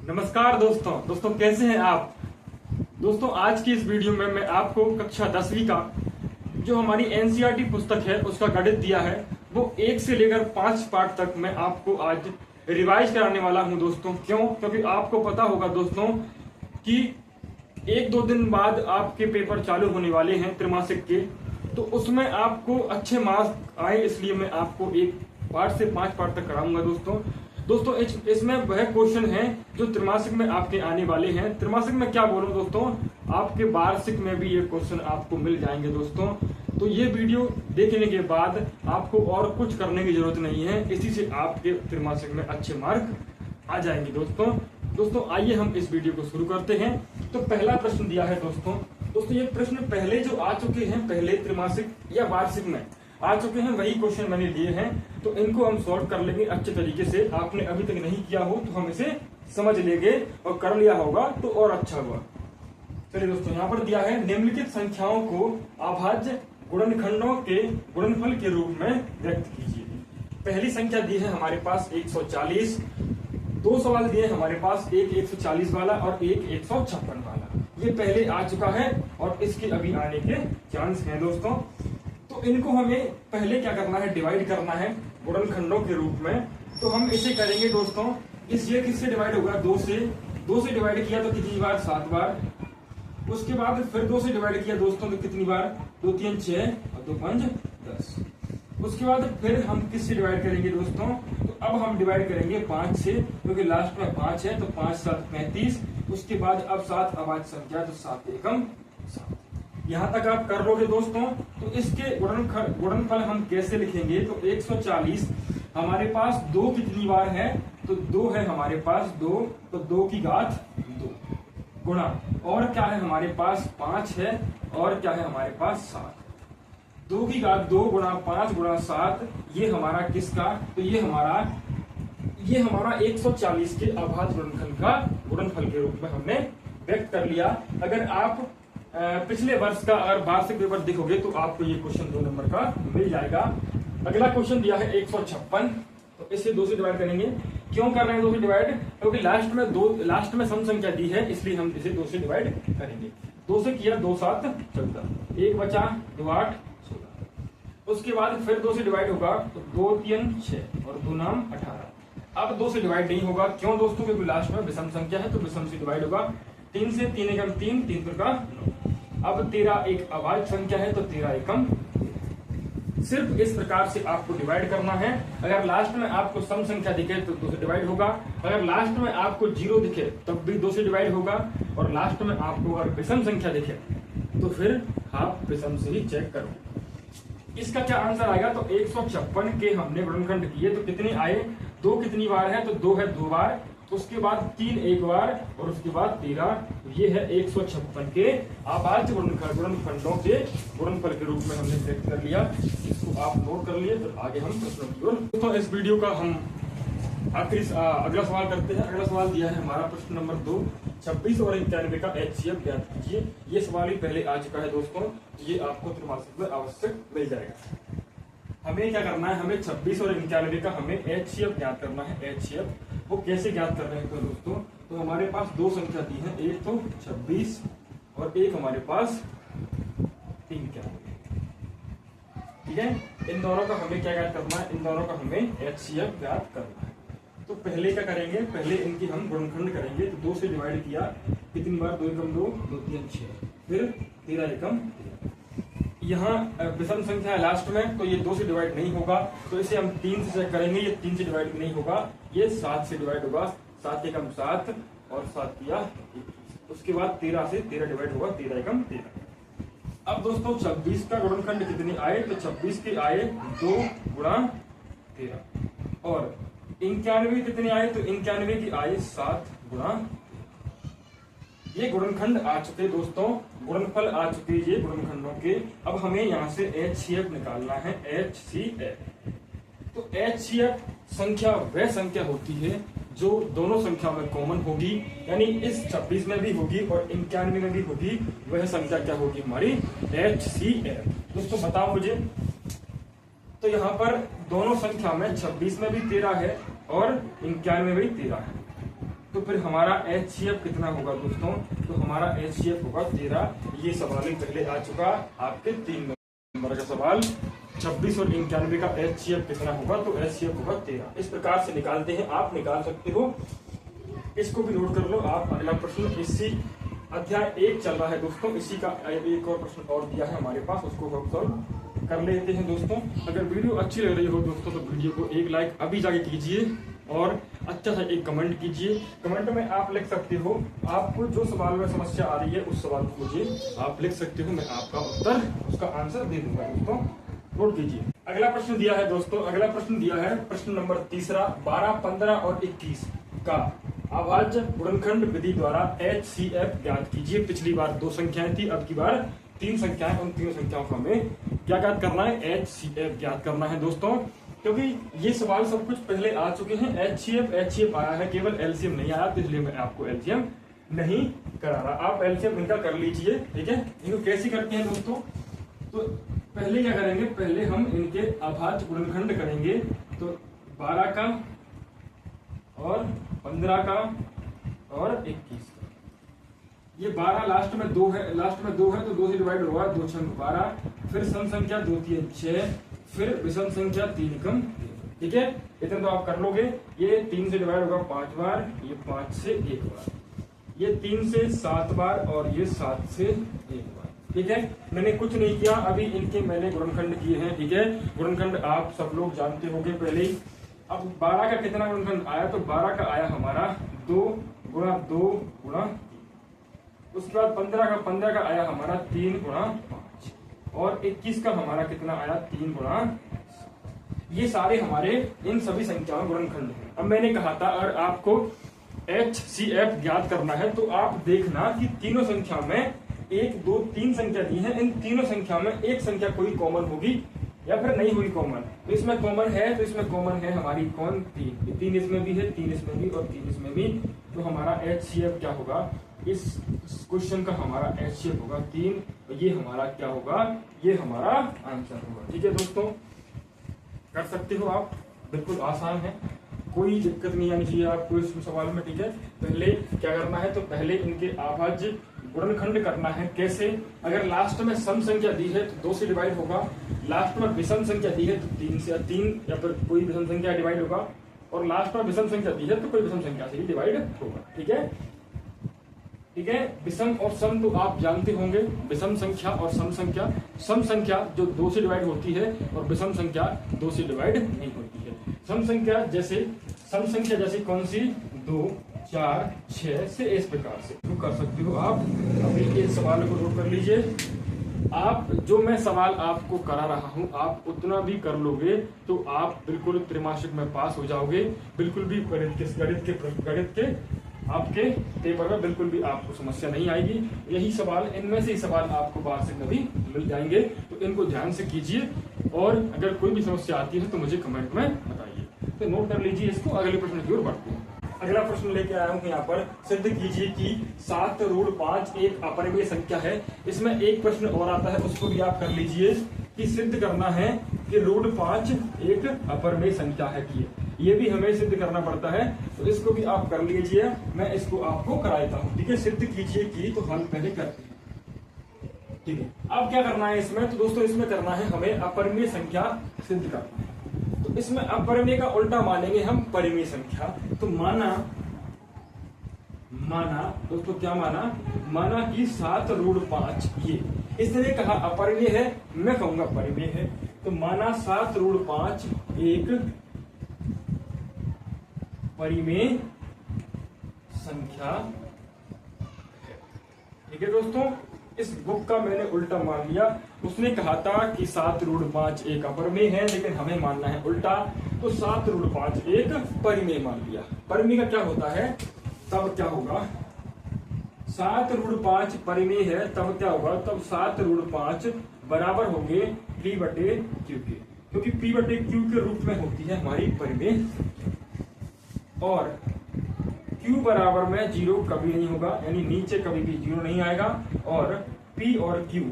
नमस्कार दोस्तों कैसे हैं आप। दोस्तों आज की इस वीडियो में मैं आपको कक्षा 10वीं का जो हमारी एनसीईआरटी पुस्तक है उसका गणित दिया है वो 1 से लेकर 5 पार्ट तक मैं आपको आज रिवाइज कराने वाला हूं दोस्तों। क्यों? क्योंकि आपको पता होगा दोस्तों कि 1-2 दिन बाद आपके पेपर चालू होने वाले हैं त्रैमासिक के, तो उसमें आपको अच्छे मार्क्स आए इसलिए मैं आपको 1 पार्ट से 5 पार्ट तक कराऊंगा दोस्तों इसमें वह क्वेश्चन है जो त्रैमासिक में आपके आने वाले हैं। त्रैमासिक में क्या बोलूं दोस्तों, आपके वार्षिक में भी ये क्वेश्चन आपको मिल जाएंगे दोस्तों। तो ये वीडियो देखने के बाद आपको और कुछ करने की जरूरत नहीं है, इसी से आपके त्रैमासिक में अच्छे मार्क आ जाएंगे दोस्तों आइए हम इस वीडियो को शुरू करते हैं। तो पहला प्रश्न दिया है दोस्तों ये प्रश्न पहले जो आ चुके हैं, पहले त्रैमासिक या वार्षिक में आ चुके हैं, वही क्वेश्चन मैंने लिए हैं, तो इनको हम सॉल्व कर लेंगे अच्छे तरीके से। आपने अभी तक नहीं किया हो तो हम इसे समझ लेंगे और कर लिया होगा तो और अच्छा हुआ। चलिए दोस्तों, यहाँ पर दिया है निम्नलिखित संख्याओं को अभाज्य गुणनखंडों के गुणनफल के रूप में व्यक्त कीजिए। पहली संख्या दी है हमारे पास 140, 2 सवाल दिए हमारे पास, एक 140 वाला और एक 156 वाला। ये पहले आ चुका है और इसके अभी आने के चांस हैं दोस्तों। तो इनको हमें पहले क्या करना है, डिवाइड करना है गुणनखंडों के रूप में। तो हम इसे करेंगे दोस्तों, ये किससे डिवाइड होगा, 2 से डिवाइड किया तो कितनी बार, 7 बार। उसके बाद फिर 2 से डिवाइड किया दोस्तों तो कितनी बार, 2 3 6 और 2 5 10। उसके बाद फिर हम किससे डिवाइड करेंगे दोस्तों, तो अब हम डिवाइड करेंगे 5 से, क्योंकि लास्ट में 5 है तो 5 7 35। उसके बाद अब 7 अभाज्य संख्या तो 7 एकम 7। यहाँ तक आप कर लोगे दोस्तों। तो इसके गुणनफल हम कैसे लिखेंगे, तो 140 हमारे पास 2 कितनी बार है, तो 2 है हमारे पास 2, तो 2 की घात 2 गुणा, और क्या है हमारे पास 5 है, और क्या है हमारे पास 7। 2 की घात 2 गुणा 5 गुणा 7, ये हमारा किसका, तो ये हमारा 140 के अभाज्य गुणनखंड का गुणनफल के रूप में हमने व्यक्त कर लिया। अगर आप पिछले वर्ष का अगर वार्षिक पेपर देखोगे तो आपको ये क्वेश्चन 2 नंबर का मिल जाएगा। अगला क्वेश्चन दिया है 156, तो इसे 2 से डिवाइड करेंगे। क्यों कर रहे हैं 2 से डिवाइड, क्योंकि लास्ट में सम संख्या दी है इसलिए हम इसे 2 से डिवाइड करेंगे। 2 से किया 2 7 14, 1 बचा 2 8 16। उसके बाद फिर 2 से डिवाइड होगा तो 2 3 6 और 2 9 18। अब 2 से डिवाइड नहीं होगा, क्यों दोस्तों, क्योंकि लास्ट में विषम संख्या है तो विषम से डिवाइड होगा। 3 से 3 एकम 3, 3 का 9। अब 13 एक अभाज्य संख्या है तो 13 एकम 13। सिर्फ इस प्रकार से आपको डिवाइड करना है। अगर लास्ट में आपको सम संख्या दिखे तो 2 से डिवाइड होगा, अगर लास्ट में आपको 0 दिखे तब भी 2 से डिवाइड होगा, और लास्ट में आपको अगर विषम संख्या दिखे तो फिर आप विषम से ही चेक करो। इसका क्या आंसर आएगा, तो 156 के हमने गुणनखंड किए तो कितने आए, 2 कितनी बार है, तो 2 है 2 बार, उसके बाद 3 एक बार, और उसके बाद 13। ये है 156 के अभाज्य गुणनखंडों के गुणनफल के रूप में हमने व्यक्त कर लिया। इसको आप नोट कर लिए, तो आगे हम प्रश्नों की ओर। दोस्तों इस वीडियो का हम अगला सवाल करते हैं। अगला सवाल दिया है हमारा प्रश्न नंबर 2, 26 और 91 का HCF ज्ञात कीजिए। ये सवाल ही पहले आ चुका है दोस्तों, ये आपको त्रैमासिक में आवश्यक मिल जाएगा। हमें क्या करना है, हमें 26 और 91 का हमें HCF ज्ञात करना है। HCF वो कैसे ज्ञात कर रहे हैं तो दोस्तों, तो हमारे पास 2 संख्या दी है, एक तो 26 और एक हमारे पास 93। ठीक है, इन दोनों का हमें क्या ज्ञात करना है, इन दोनों का हमें HCF ज्ञात करना है। तो पहले क्या करेंगे, पहले इनकी हम गुणनखंड करेंगे। तो 2 से डिवाइड किया कितनी बार, 2 एकम 2, 2 3 6, फिर 13 एकम 13। यहाँ विषम संख्या है लास्ट में तो ये 2 से डिवाइड नहीं होगा, तो इसे हम 3 से चेक करेंगे। ये 3 से डिवाइड नहीं होगा, ये 7 से डिवाइड होगा, 7 एकम 7 और 7 किया 21। उसके बाद 13 से 13 डिवाइड होगा, 13 एकम 13। अब दोस्तों 26 का गुणनखंड कितने आए, तो 26 के आए 2 गुणा 13, और 91 कितने आए, तो 91 के आए 7 गुणा। ये गुणनखंड आ चुके दोस्तों, गुणनफल आ चुके ये गुणनखंडों के। अब हमें यहाँ से HCF निकालना है, HCF। तो HCF संख्या वह संख्या होती है जो दोनों संख्या में कॉमन होगी, यानी इस 26 में भी होगी और 91 में भी होगी, वह संख्या क्या होगी हमारी, HCF। दोस्तों बताओ मुझे, तो यहाँ पर दोनों संख्या में 26 में भी 13 है और 91 में भी 13 है, तो फिर हमारा HCF कितना होगा दोस्तों? तो हमारा HCF होगा 13। ये सवाल ही पहले आ चुका आपके 3 नंबर का सवाल। 26 और 91 का HCF कितना होगा? तो HCF होगा 13। इस प्रकार से निकालते हैं, आप निकाल सकते हो, इसको भी नोट कर लो आप। अगला प्रश्न इसी अध्याय 1 चल रहा है दोस्तों, इसी का एक और प्रश्न और दिया है हमारे पास, उसको हम सॉल्व कर लेते हैं दोस्तों। अगर वीडियो अच्छी लग रही हो दोस्तों तो वीडियो को एक लाइक अभी जाके कीजिए और अच्छा सा एक कमेंट कीजिए। कमेंट में आप लिख सकते हो आपको जो सवाल में समस्या आ रही है उस सवाल को मुझे आप लिख सकते हो, मैं आपका उत्तर उसका आंसर दे दूंगा दोस्तों। नोट कीजिए। अगला प्रश्न दिया है दोस्तों, अगला प्रश्न दिया है प्रश्न नंबर 3 12, 15 और 21 का अभाज्य गुणनखंड विधि द्वारा HCF ज्ञात कीजिए। पिछली बार 2 संख्याएं थी, अब की बार 3 संख्याएं, उन 3 संख्याओं को हमें क्या ज्ञात करना है? HCF ज्ञात करना है दोस्तों। क्योंकि ये सवाल सब कुछ पहले आ चुके हैं। HCF आया है, केवल LCM नहीं आया, तो इसलिए मैं आपको LCM नहीं करा रहा। आप LCM इनका कर लीजिए, ठीक है। इनको कैसे करते हैं दोस्तों? तो पहले क्या करेंगे, पहले हम इनके अभाज्य गुणनखंड करेंगे। तो 12 का और 15 का और 21 का। ये 12 लास्ट में 2 है, तो 2 से डिवाइड होगा, 2 6 12, फिर सम संख्या 2 3 6, फिर विषम संख्या 3 कम, ठीक है। इतना तो आप कर लोगे। ये 3 से डिवाइड होगा 5 बार, ये 5 से 1 बार, ये 3 से 7 बार और ये 7 से 1 बार, ठीक है। मैंने कुछ नहीं किया, अभी इनके मैंने गुणनखंड किए हैं, ठीक है। गुणनखंड आप सब लोग जानते होंगे पहले ही। अब 12 का कितना गुणनखंड आया? तो 12 का आया हमारा 2 गुणा 2 गुणा 3। उसके बाद 15 का आया हमारा 3 गुणा 5 और 21 का हमारा कितना आया? 3 गुणा। ये सारे हमारे इन सभी संख्याओं गुणनखंड हैं। अब मैंने कहा था अगर आपको HCF ज्ञात करना है तो आप देखना कि तीनों संख्या में 1 2 3 संख्या दी है, इन तीनों संख्या में एक संख्या कोई कॉमन होगी या फिर नहीं हुई कॉमन। तो इसमें कॉमन है, तो इसमें कॉमन है हमारी कौन? 3 इसमें भी है, 3 इसमें भी और 3 इसमें भी। तो हमारा HCF क्या होगा? इस क्वेश्चन का हमारा HCF होगा 3। ये हमारा क्या होगा? ये हमारा आंसर होगा, ठीक है दोस्तों। कर सकते हो आप, बिल्कुल आसान है, कोई दिक्कत नहीं आनी चाहिए आपको इस सवाल में, ठीक है। पहले क्या करना है? तो पहले इनके अभाज्य गुणनखंड करना है। कैसे? अगर लास्ट में सम संख्या दी है तो 2 से डिवाइड होगा, लास्ट में विषम संख्या दी है तो 3 या फिर कोई विषम संख्या डिवाइड होगा, और लास्ट में विषम संख्या दी है तो कोई विषम संख्या से ही डिवाइड होगा, ठीक है। ठीक है, विषम और सम तो आप जानते होंगे, विषम संख्या और सम संख्या। सम संख्या जो 2 से डिवाइड होती है और विषम संख्या 2 से डिवाइड नहीं होती है। सम संख्या जैसे कौन सी? 2 4 6 से इस प्रकार से तो कर सकते हो आप। अभी इस सवाल को नोट कर लीजिए। आप जो मैं सवाल आपको करा रहा हूं आप उतना भी कर लोगे तो आप बिल्कुल त्रैमासिक में पास हो जाओगे। बिल्कुल भी गणित के आपके पेपर में बिल्कुल भी आपको समस्या नहीं आएगी। यही सवाल, इनमें से ही सवाल आपको वार्षिक में भी मिल जाएंगे, तो इनको ध्यान से कीजिए। और अगर कोई भी समस्या आती है तो मुझे कमेंट में बताइए। तो नोट कर लीजिए इसको, अगले प्रश्न की ओर बढ़ते हैं। अगला प्रश्न लेके आया हूं यहाँ पर, सिद्ध कीजिए कि 7 √5 एक अपरिमेय संख्या है। इसमें एक प्रश्न और आता है, उसको भी आप कर लीजिए कि सिद्ध करना है कि √5 एक अपरिमेय संख्या है कि ये भी हमें सिद्ध करना पड़ता है, तो इसको भी आप कर लीजिए। मैं इसको आपको कराता हूँ, ठीक है। सिद्ध कीजिए कि तो हम पहले करते हैं, ठीक है। अब क्या करना है इसमें? तो दोस्तों इसमें करना है हमें अपरिमेय संख्या सिद्ध करना है। तो इसमें अपरिमेय का उल्टा मानेंगे हम परिमेय संख्या। तो माना दोस्तों क्या माना कि 7 √5 ये इसने कहा अपरिमेय है, मैं कहूंगा परिमेय है। तो माना 7 √5 एक परिमेय संख्या है, ठीक है दोस्तों। इस बुक का मैंने उल्टा मान लिया। उसने कहा था कि 7 √5 एक अपरिमेय है, लेकिन हमें मानना है उल्टा। तो 7 √5 एक परिमेय मान लिया। परिमेय का क्या होता है? तब क्या होगा? 7 √5 परिमेय है, तब क्या होगा? तब 7 √5 बराबर होंगे P/Q के, क्योंकि P/Q के रूप में होती है हमारी परिमेय। और Q बराबर में 0 कभी नहीं होगा, यानी नीचे कभी भी 0 नहीं आएगा। और P और Q